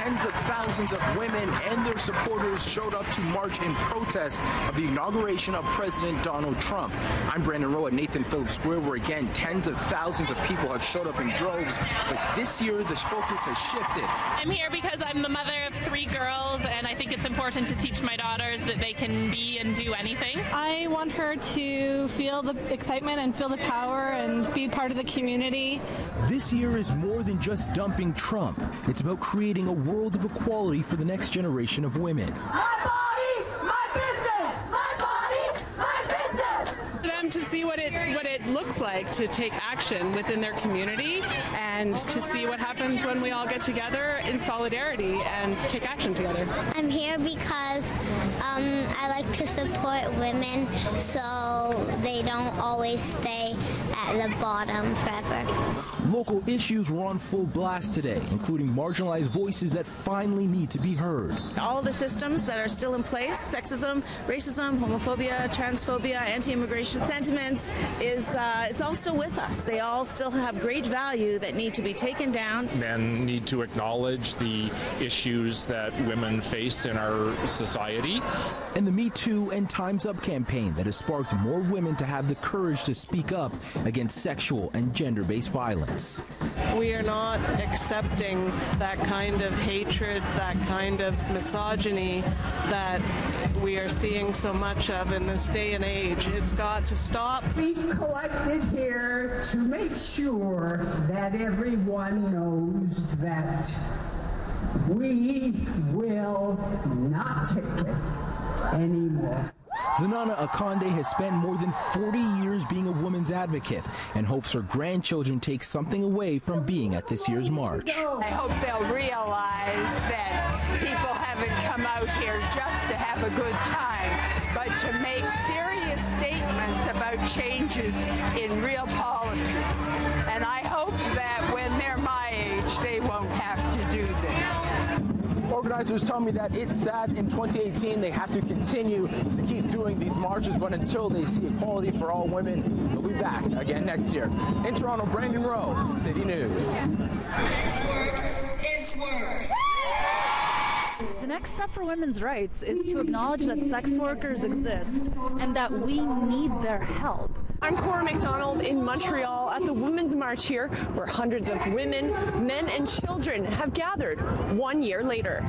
tens of thousands of women and their supporters showed up to march in protest of the inauguration of President Donald Trump. I'm Brandon Rowe at Nathan Phillips Square, where again tens of thousands of people have showed up in droves, but this year the focus has shifted. I'm here because I'm the mother of 3 girls, and I think it's important to teach my daughters that they can be and do anything. I want her to feel the excitement and feel the power and be part of the community. This year is more than just dumping Trump. It's about creating a world of equality for the next generation of women. My body, my business! My body, my business! For them to see what it looks like to take action within their community and to see what happens when we all get together in solidarity and take action together. I'm here because I like to support women so they don't always stay at the bottom forever. Local issues were on full blast today, including marginalized voices that finally need to be heard. All the systems that are still in place, sexism, racism, homophobia, transphobia, anti-immigration sentiments, it's all still with us. They all still have great value that need to be taken down. Men need to acknowledge the issues that women face in our society. And the Me Too and Time's Up campaign that has sparked more women to have the courage to speak up against sexual and gender-based violence. We are not accepting that kind of hatred, that kind of misogyny that we are seeing so much of in this day and age. It's got to stop. We've collected here to make sure that everyone knows that we will not take it anymore. Zanana Akande has spent more than 40 years being a woman's advocate and hopes her grandchildren take something away from being at this year's march. I hope they'll realize that people haven't come out here just to have a good time, but to make serious statements about changes in real policies. And I hope that when they're my age, they won't have to do this. Organizers tell me that it's sad in 2018 they have to continue to keep doing these marches, but until they see equality for all women, they'll be back again next year. In Toronto, Brandon Rowe, City News. Sex work is work. The next step for women's rights is to acknowledge that sex workers exist and that we need their help. I'm Cora McDonald in Montreal at the Women's March here, where hundreds of women, men, and children have gathered 1 year later.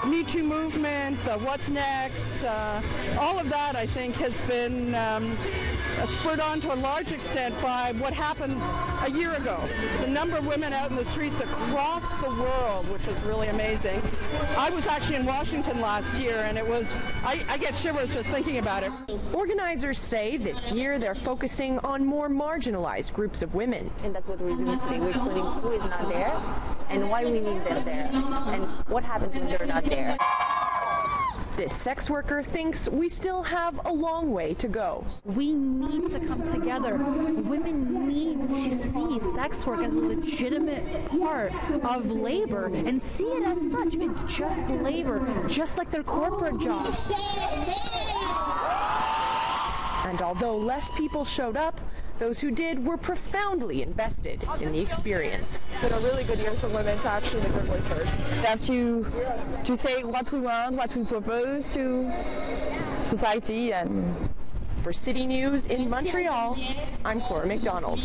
Me Too movement, what's next, all of that I think has been spurred on to a large extent by what happened a year ago. The number of women out in the streets across the world, which is really amazing. I was actually in Washington last year, and it was, I get shivers just thinking about it. Organizers say this year they're focusing on more marginalized groups of women. And that's what we're doing today. We're explaining who is not there and why we need them there and what happens when they're not there. This sex worker thinks we still have a long way to go. We need to come together. Women need to see sex work as a legitimate part of labor and see it as such. It's just labor, just like their corporate jobs. And although less people showed up, those who did were profoundly invested in the experience. It's been a really good year for women to actually make their voice heard. We have to say what we want, what we propose to society. And for City News in Montreal, I'm Cora McDonald.